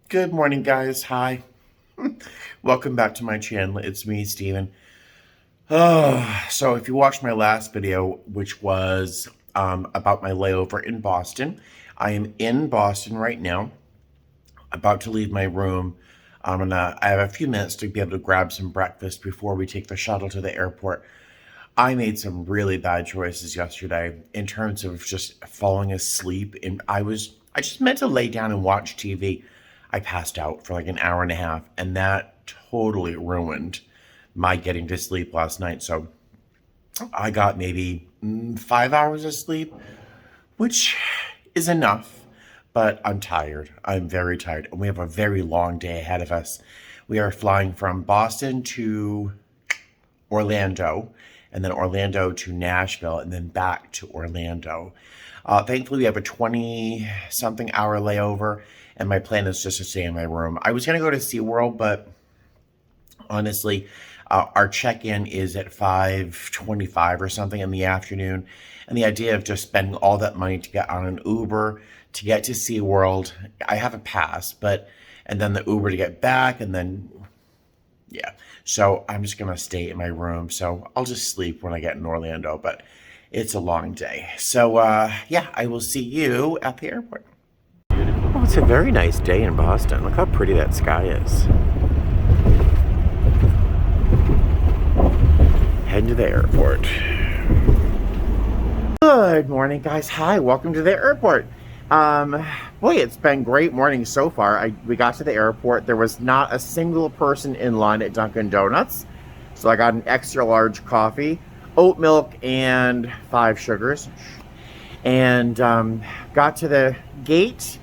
Good morning, guys. Hi. Welcome back to my channel. It's me, Steven. So if you watched my last video, which was about my layover in Boston, I am in Boston right now, about to leave my room. I have a few minutes to be able to grab some breakfast before we take the shuttle to the airport. I made some really bad choices yesterday in terms of just falling asleep, and I just meant to lay down and watch TV. I passed out for like an hour and a half, and that totally ruined my getting to sleep last night. So I got maybe 5 hours of sleep, which is enough, but I'm tired. I'm very tired, and we have a very long day ahead of us. We are flying from Boston to Orlando, and then Orlando to Nashville, and then back to Orlando. Thankfully, we have a 20-something hour layover, and my plan is just to stay in my room. I was going to go to SeaWorld, but honestly, our check-in is at 5:25 or something in the afternoon, and the idea of just spending all that money to get on an Uber to get to SeaWorld, I have a pass, and then the Uber to get back, and then, yeah. So I'm just going to stay in my room, so I'll just sleep when I get in Orlando, but it's a long day. So, yeah, I will see you at the airport. Oh, it's a very nice day in Boston. Look how pretty that sky is. Heading to the airport. Good morning, guys. Hi, welcome to the airport. Boy, it's been great morning so far. We got to the airport. There was not a single person in line at Dunkin' Donuts. So I got an extra large coffee, oat milk, and 5 sugars. And got to the gate,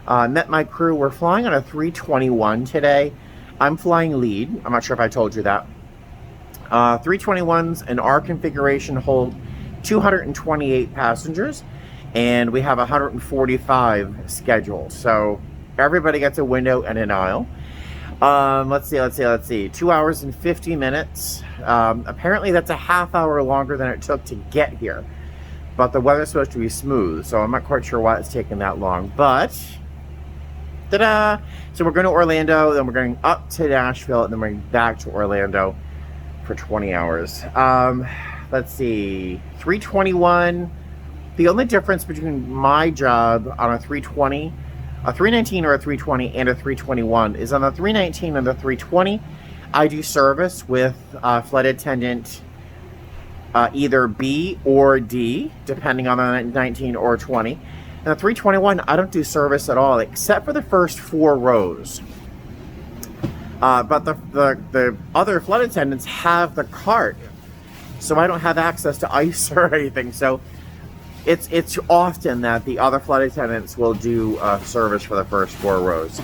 met my crew. We're flying on a 321 today. I'm flying lead. I'm not sure if I told you that. 321s in our configuration hold 228 passengers, and we have 145 scheduled. So everybody gets a window and an aisle. Let's see. 2 hours and 50 minutes. Apparently that's a half hour longer than it took to get here. But the weather's supposed to be smooth, so I'm not quite sure why it's taking that long. But, ta-da! So we're going to Orlando, then we're going up to Nashville, and then we're going back to Orlando for 20 hours. Let's see. 321. The only difference between my job on a 320, a 319 or a 320 and a 321 is on the 319 and the 320, I do service with flight attendant either B or D, depending on the 19 or 20. And the 321, I don't do service at all, except for the first 4 rows. But the other flight attendants have the cart, so I don't have access to ice or anything. So it's often that the other flight attendants will do service for the first 4 rows.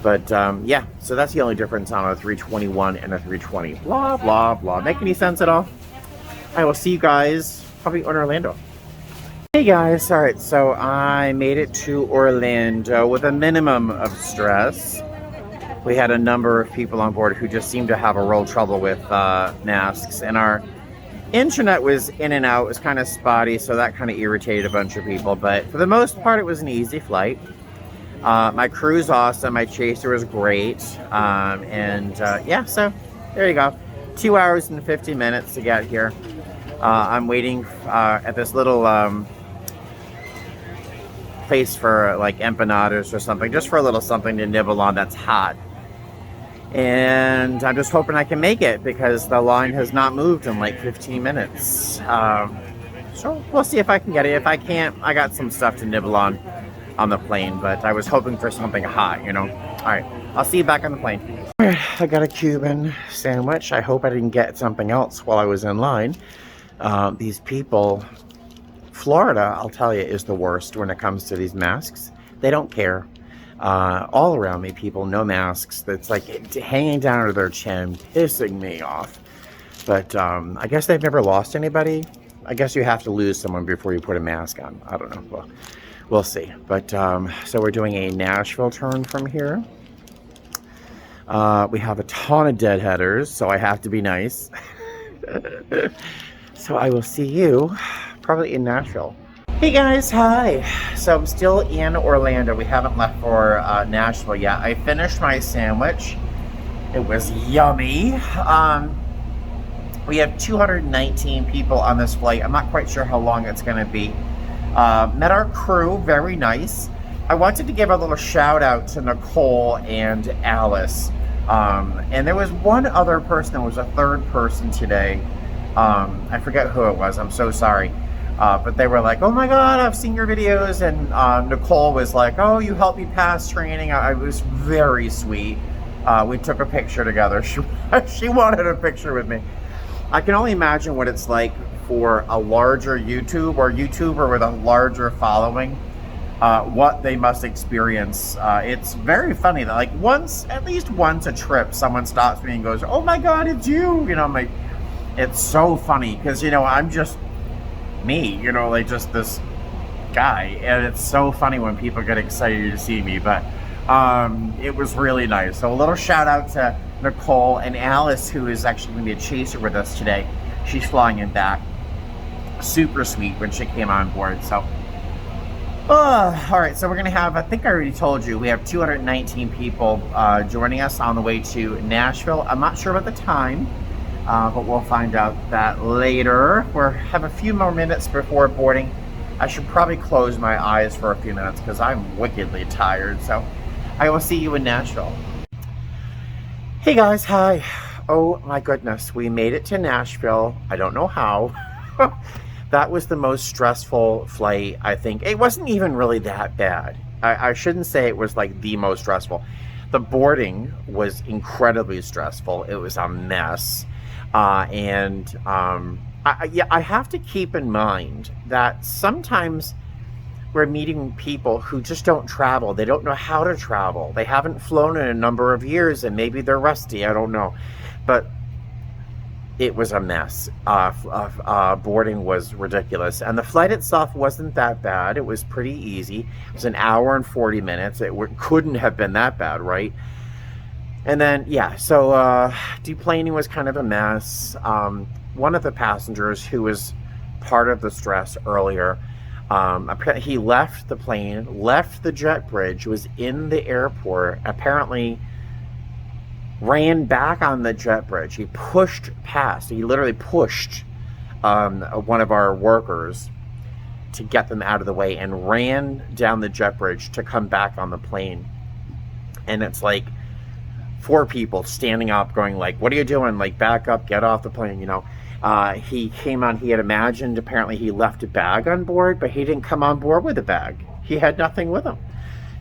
But yeah, so that's the only difference on a 321 and a 320. Blah, blah, blah. Make any sense at all? I will see you guys probably in Orlando. Hey guys, all right, so I made it to Orlando with a minimum of stress. We had a number of people on board who just seemed to have a real trouble with masks, and our internet was in and out. It was kind of spotty, so that kind of irritated a bunch of people, but for the most part, it was an easy flight. My crew's awesome. My chaser was great, yeah, so there you go. 2 hours and 50 minutes to get here. I'm waiting at this little place for like empanadas or something, just for a little something to nibble on that's hot. And I'm just hoping I can make it because the line has not moved in like 15 minutes. So we'll see if I can get it. If I can't, I got some stuff to nibble on the plane, but I was hoping for something hot, you know. All right, I'll see you back on the plane. All right, I got a Cuban sandwich. I hope I didn't get something else while I was in line. These people, Florida, I'll tell you, is the worst when it comes to these masks. They don't care. All around me, people, no masks. That's like hanging down to their chin, pissing me off. But I guess they've never lost anybody. I guess you have to lose someone before you put a mask on. I don't know. Well, we'll see. But so we're doing a Nashville turn from here. We have a ton of deadheaders, so I have to be nice. So I will see you probably in Nashville. Hey guys, hi. So I'm still in Orlando. We haven't left for Nashville yet. I finished my sandwich. It was yummy. We have 219 people on this flight. I'm not quite sure how long it's going to be. Met our crew, very nice. I wanted to give a little shout out to Nicole and Alice. And there was one other person, there was a third person today. I forget who it was, I'm so sorry. But they were like, oh my God, I've seen your videos. And Nicole was like, oh, you helped me pass training. I was very sweet. We took a picture together. She wanted a picture with me. I can only imagine what it's like for a larger YouTuber with a larger following, what they must experience. It's very funny that like at least once a trip, someone stops me and goes, oh my God, it's you. You know, I'm like, it's so funny because, you know, I'm just me, you know, like just this guy, and it's so funny when people get excited to see me. But it was really nice. So a little shout out to Nicole and Alice, who is actually going to be a chaser with us today. She's flying in back. Super sweet when she came on board. So all right, so we're gonna have, I think I already told you, we have 219 people joining us on the way to Nashville. I'm not sure about the time, but we'll find out that later. We have a few more minutes before boarding. I should probably close my eyes for a few minutes because I'm wickedly tired. So I will see you in Nashville. Hey guys, hi. Oh my goodness, we made it to Nashville. I don't know how. That was the most stressful flight, I think. It wasn't even really that bad. I shouldn't say it was like the most stressful. The boarding was incredibly stressful. It was a mess. I have to keep in mind that sometimes we're meeting people who just don't travel. They don't know how to travel. They haven't flown in a number of years and maybe they're rusty. I don't know. But it was a mess. Boarding was ridiculous. And the flight itself wasn't that bad. It was pretty easy. It was an hour and 40 minutes. It couldn't have been that bad, right? And then, yeah, so deplaning was kind of a mess. One of the passengers who was part of the stress earlier, apparently he left the plane, left the jet bridge, was in the airport, apparently ran back on the jet bridge. He pushed past. He literally pushed one of our workers to get them out of the way and ran down the jet bridge to come back on the plane. And it's like 4 people standing up going like, what are you doing? Like, back up, get off the plane, you know. He came on, he had imagined, apparently he left a bag on board, but he didn't come on board with a bag. He had nothing with him.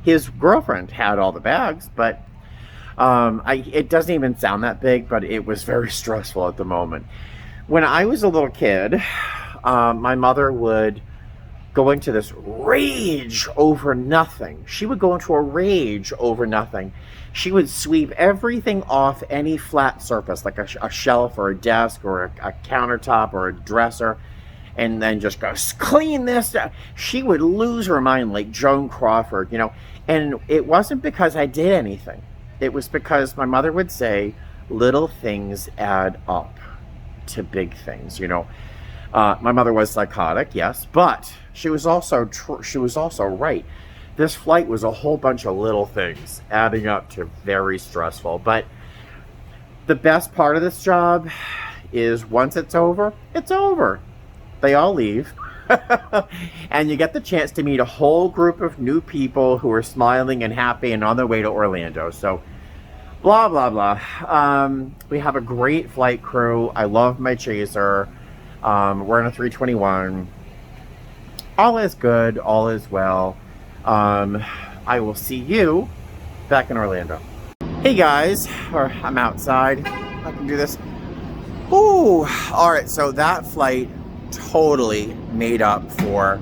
His girlfriend had all the bags, but it doesn't even sound that big, but it was very stressful at the moment. When I was a little kid, my mother would go into this rage over nothing. She would go into a rage over nothing. She would sweep everything off any flat surface, like a shelf or a desk or a countertop or a dresser, and then just go, clean this. She would lose her mind like Joan Crawford, you know. And it wasn't because I did anything. It was because my mother would say, little things add up to big things, you know. My mother was psychotic, yes, but she was also right. This flight was a whole bunch of little things adding up to very stressful. But the best part of this job is once it's over, it's over. They all leave. And you get the chance to meet a whole group of new people who are smiling and happy and on their way to Orlando. So blah, blah, blah. We have a great flight crew. I love my chaser. We're in a 321. All is good. All is well. I will see you back in Orlando. Hey guys, I'm outside. I can do this. Ooh, all right. So that flight totally made up for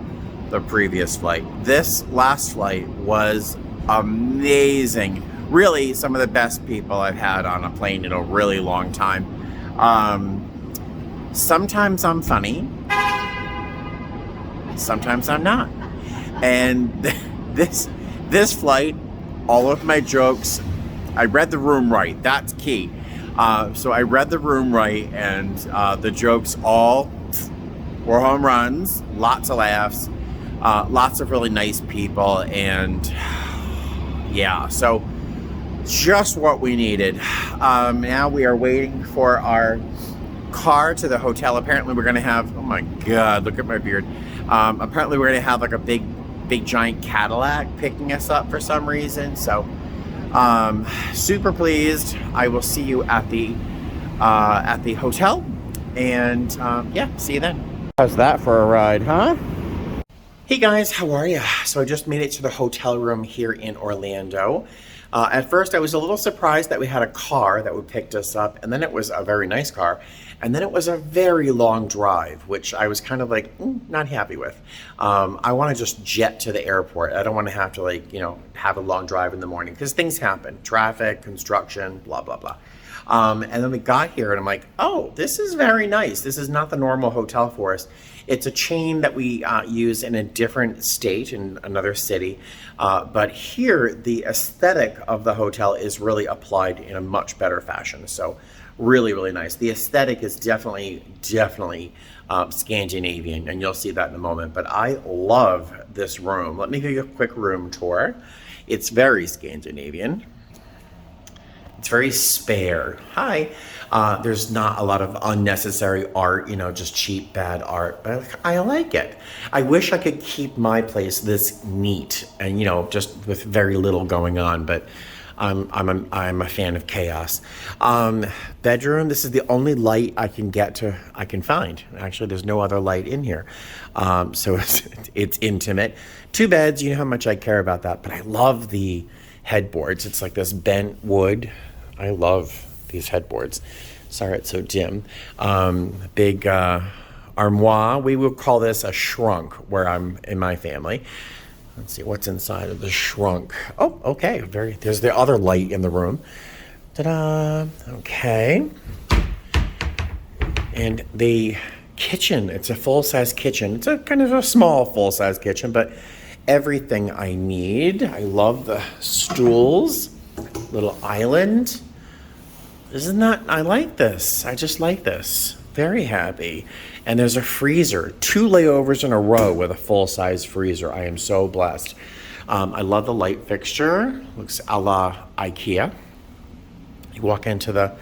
the previous flight. This last flight was amazing. Really, some of the best people I've had on a plane in a really long time. Sometimes I'm funny. Sometimes I'm not. And this flight, all of my jokes, I read the room right. That's key. So I read the room right, and the jokes all were home runs, lots of laughs. Lots of really nice people, and yeah, so just what we needed. Now we are waiting for our car to the hotel. Apparently we're gonna have, oh my god, look at my beard. Apparently we're gonna have like a big giant Cadillac picking us up for some reason. So super pleased. I will see you at the hotel, and yeah, see you then. How's that for a ride, huh? Hey guys, how are you? So I just made it to the hotel room here in Orlando. At first I was a little surprised that we had a car that would pick us up, and then it was a very nice car, and then it was a very long drive, which I was kind of like not happy with. I want to just jet to the airport. I don't want to have to, like, you know, have a long drive in the morning, because things happen, traffic, construction, blah blah blah. And then we got here and I'm like, oh, this is very nice. This is not the normal hotel for us. It's a chain that we use in a different state, in another city. But here, the aesthetic of the hotel is really applied in a much better fashion. So really, really nice. The aesthetic is definitely Scandinavian, and you'll see that in a moment. But I love this room. Let me give you a quick room tour. It's very Scandinavian. It's very spare. Hi. There's not a lot of unnecessary art, you know, just cheap, bad art, but I like it. I wish I could keep my place this neat and, you know, just with very little going on, but I'm a fan of chaos. Bedroom, this is the only light I can find. Actually, there's no other light in here. So it's intimate. 2 beds, you know how much I care about that, but I love the headboards. It's like this bent wood. I love these headboards. Sorry it's so dim. Big armoire. We would call this a shrunk where I'm in my family. Let's see what's inside of the shrunk. Oh, okay. There's the other light in the room. Ta-da. Okay. And the kitchen, it's a full-size kitchen. It's a kind of a small full-size kitchen, but everything I need. I love the stools, little island. I like this. I just like this. Very happy. And there's a freezer, 2 layovers in a row with a full-size freezer. I am so blessed. I love the light fixture. Looks a la IKEA. You walk into the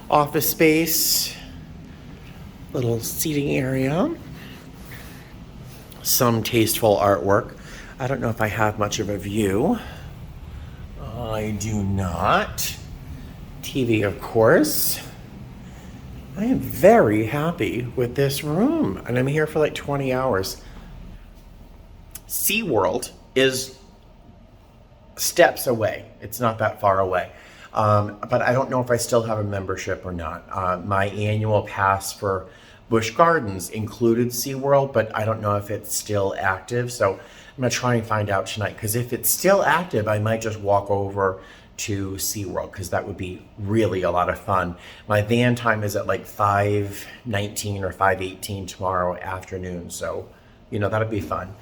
office space, little seating area, some tasteful artwork. I don't know if I have much of a view. I do not. TV, of course. I am very happy with this room, and I'm here for like 20 hours. SeaWorld is steps away. It's not that far away. But I don't know if I still have a membership or not. My annual pass for Busch Gardens included SeaWorld, but I don't know if it's still active. So I'm gonna try and find out tonight, because if it's still active, I might just walk over to SeaWorld, because that would be really a lot of fun. My van time is at like 5:19 or 5:18 tomorrow afternoon. So, you know, that'd be fun.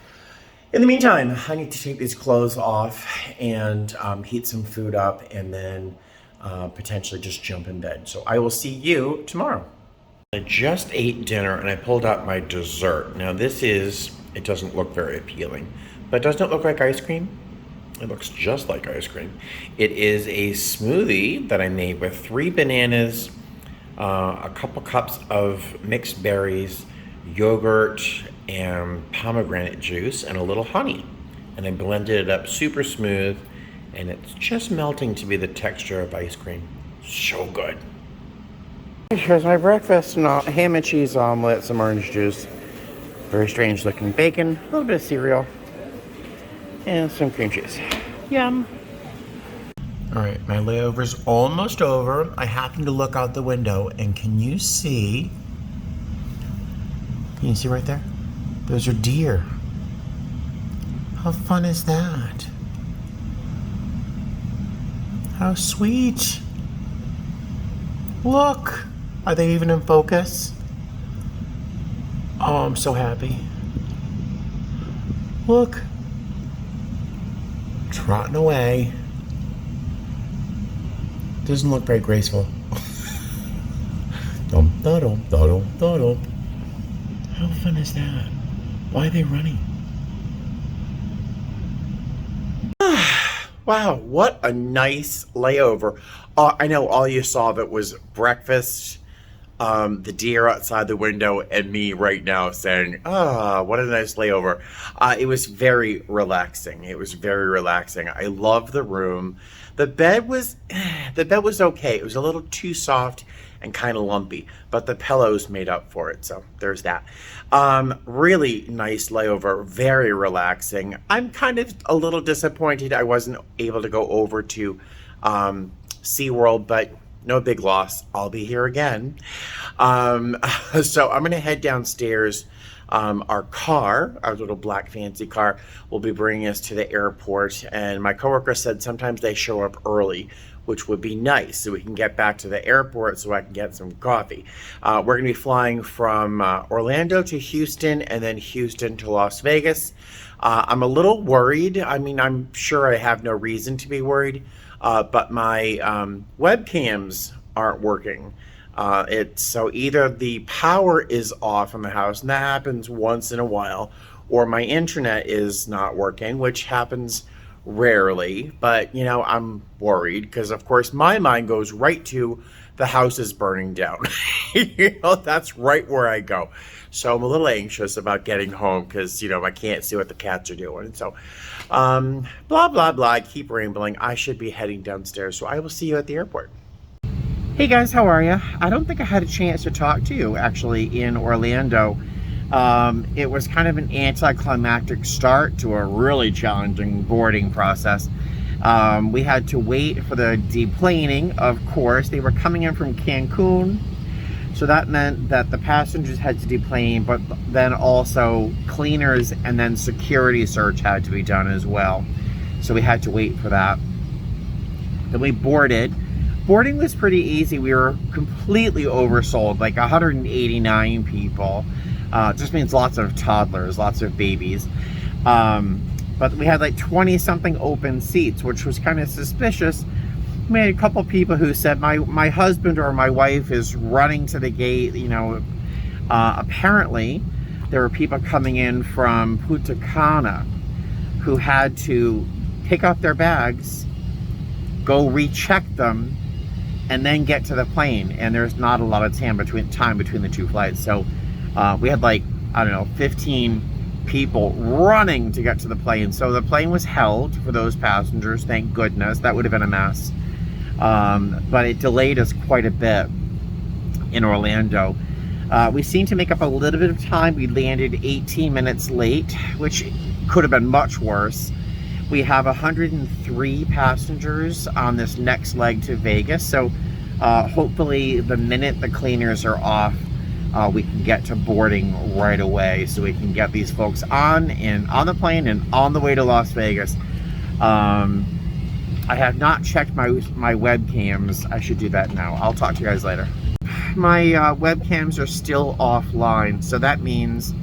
In the meantime, I need to take these clothes off and heat some food up, and then potentially just jump in bed. So I will see you tomorrow. I just ate dinner and I pulled out my dessert. Now it doesn't look very appealing, but doesn't it look like ice cream? It looks just like ice cream. It is a smoothie that I made with 3 bananas, a couple cups of mixed berries, yogurt, and pomegranate juice, and a little honey. And I blended it up super smooth, and it's just melting to be the texture of ice cream. So good. Here's my breakfast: ham and cheese omelet, some orange juice, very strange looking bacon, a little bit of cereal, and some cream cheese. Yum. All right, my layover's almost over. I happen to look out the window, and can you see right there? Those are deer. How fun is that? How sweet. Look, are they even in focus? Oh, I'm so happy. Look. Trotting away. Doesn't look very graceful. Dum, da, dum, da, dum, da, dum. How fun is that? Why are they running? Wow, what a nice layover. I know all you saw of it was breakfast, the deer outside the window, and me right now saying, ah, what a nice layover. It was very relaxing. It was very relaxing. I love the room. The bed was, the bed was okay. It was a little too soft and kind of lumpy, but the pillows made up for it. So there's that. Really nice layover, very relaxing. I'm kind of a little disappointed I wasn't able to go over to SeaWorld, but no big loss. I'll be here again. So I'm going to head downstairs. Our car, our little black fancy car, will be bringing us to the airport. And my coworker said sometimes they show up early, which would be nice, so we can get back to the airport so I can get some coffee. We're going to be flying from Orlando to Houston, and then Houston to Las Vegas. I'm a little worried. I mean, I'm sure I have no reason to be worried, but my webcams aren't working. So either the power is off in the house, and that happens once in a while, or my internet is not working, which happens rarely. But you know, I'm worried because of course my mind goes right to the house is burning down. You know, that's right where I go. So I'm a little anxious about getting home because, you know, I can't see what the cats are doing. And so blah blah blah, I keep rambling. I should be heading downstairs, so I will see you at the airport. Hey guys, how are you? I don't think I had a chance to talk to you actually in Orlando. It was kind of an anticlimactic start to a really challenging boarding process. We had to wait for the deplaning, of course. They were coming in from Cancun, so that meant that the passengers had to deplane, but then also cleaners and then security search had to be done as well. So we had to wait for that. Then we boarded. Boarding was pretty easy. We were completely oversold, like 189 people. Just means lots of toddlers, lots of babies. But we had like 20 something open seats, which was kind of suspicious. We had a couple people who said, my husband or my wife is running to the gate. You know, apparently there were people coming in from Punta Cana who had to pick up their bags, go recheck them, and then get to the plane. And there's not a lot of time between the two flights. So we had like, I don't know, 15 people running to get to the plane. So the plane was held for those passengers, thank goodness. That would have been a mess. But it delayed us quite a bit in Orlando. We seemed to make up a little bit of time. We landed 18 minutes late, which could have been much worse. We have 103 passengers on this next leg to Vegas. So hopefully the minute the cleaners are off, we can get to boarding right away so we can get these folks on the plane and on the way to Las Vegas. I have not checked my webcams. I should do that now. I'll talk to you guys later. My webcams are still offline, so that means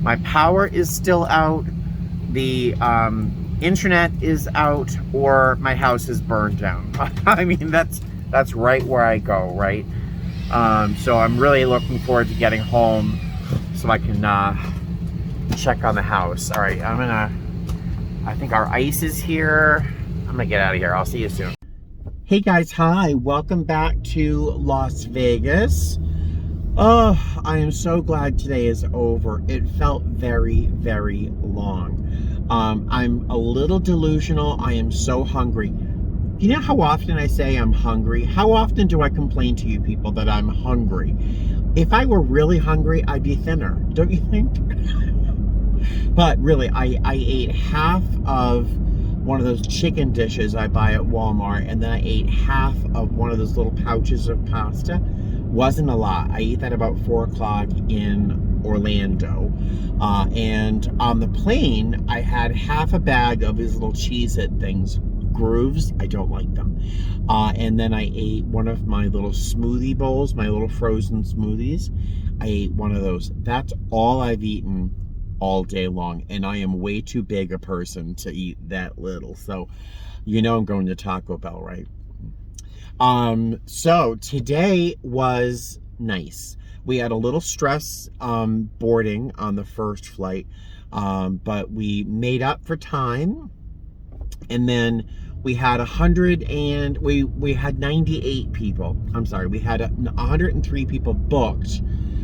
my power is still out, the internet is out, or my house is burned down. I mean, that's right where I go, right? So I'm really looking forward to getting home so I can check on the house. All right, I think our ice is here. I'm gonna get out of here. I'll see you soon. Hey guys, hi. Welcome back to Las Vegas. Oh, I am so glad today is over. It felt very, very long. I'm a little delusional. I am so hungry. You know how often I say I'm hungry? How often do I complain to you people that I'm hungry? If I were really hungry, I'd be thinner, don't you think? But really, I ate half of one of those chicken dishes I buy at Walmart, and then I ate half of one of those little pouches of pasta. Wasn't a lot. I ate that about 4 o'clock in Orlando. And on the plane, I had half a bag of these little Cheez-It things. Grooves, I don't like them. And then I ate one of my little smoothie bowls, my little frozen smoothies. I ate one of those. That's all I've eaten all day long, and I am way too big a person to eat that little. So, you know, I'm going to Taco Bell, right? So today was nice. We had a little stress boarding on the first flight, but we made up for time. And then We had 100 and we had 98 people. I'm sorry, we had 103 people booked,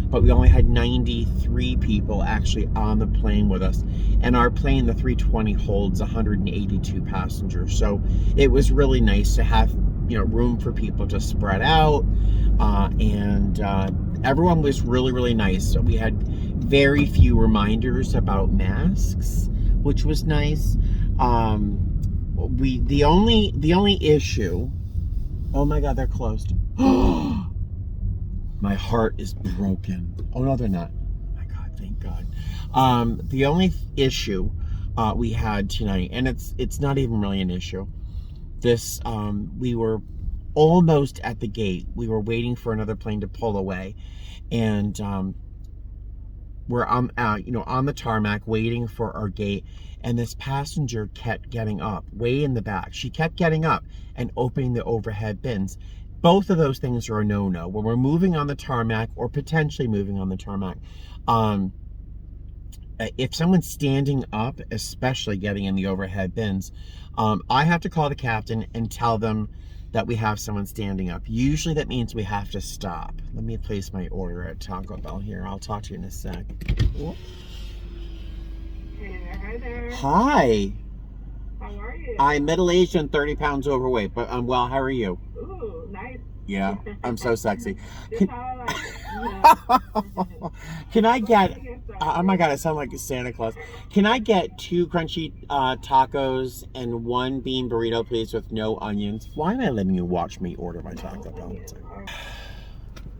but we only had 93 people actually on the plane with us. And our plane, the 320, holds 182 passengers. So it was really nice to have, you know, room for people to spread out. And everyone was really, really nice. So we had very few reminders about masks, which was nice. The only issue, oh my God, they're closed. My heart is broken. Oh no, they're not. Oh my God, thank God. The only issue we had tonight, and it's not even really an issue. We were almost at the gate. We were waiting for another plane to pull away, and we're on the tarmac waiting for our gate, and this passenger kept getting up way in the back. She kept getting up and opening the overhead bins. Both of those things are a no-no when we're moving on the tarmac or potentially moving on the tarmac. If someone's standing up, especially getting in the overhead bins, I have to call the captain and tell them that we have someone standing up. Usually that means we have to stop. Let me place my order at Taco Bell here. I'll talk to you in a sec. Hey there. Hi. How are you? I'm middle-aged and 30 pounds overweight, but I'm well. How are you? Ooh, nice. Yeah, I'm so sexy. Just how I like it. Can I get, oh my God, I sound like Santa Claus. Can I get 2 crunchy tacos and 1 bean burrito, please, with no onions? Why am I letting you watch me order my Taco Bell?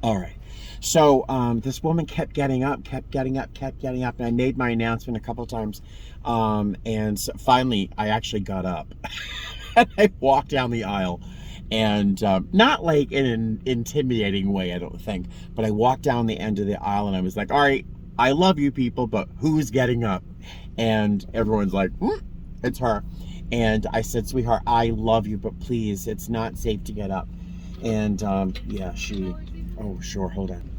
All right. So this woman kept getting up, and I made my announcement a couple times. And so finally, I actually got up. And I walked down the aisle. And not like in an intimidating way, I don't think. But I walked down the end of the aisle and I was like, all right, I love you people, but who's getting up? And everyone's like, it's her. And I said, sweetheart, I love you, but please, it's not safe to get up. And yeah, oh, sure, hold on.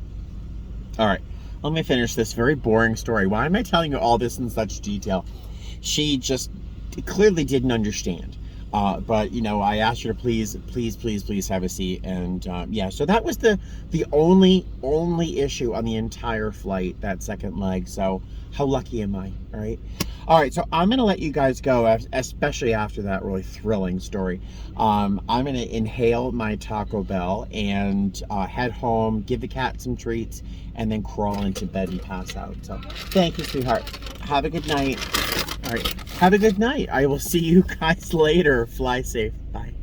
All right, let me finish this very boring story. Why am I telling you all this in such detail? She just clearly didn't understand. But you know, I asked her to please have a seat, and yeah, so that was the only issue on the entire flight, that second leg. So how lucky am I? All right, so I'm gonna let you guys go, especially after that really thrilling story. I'm gonna inhale my Taco Bell and head home, give the cat some treats, and then crawl into bed and pass out. So thank you, sweetheart. Have a good night. All right, have a good night. I will see you guys later. Fly safe. Bye.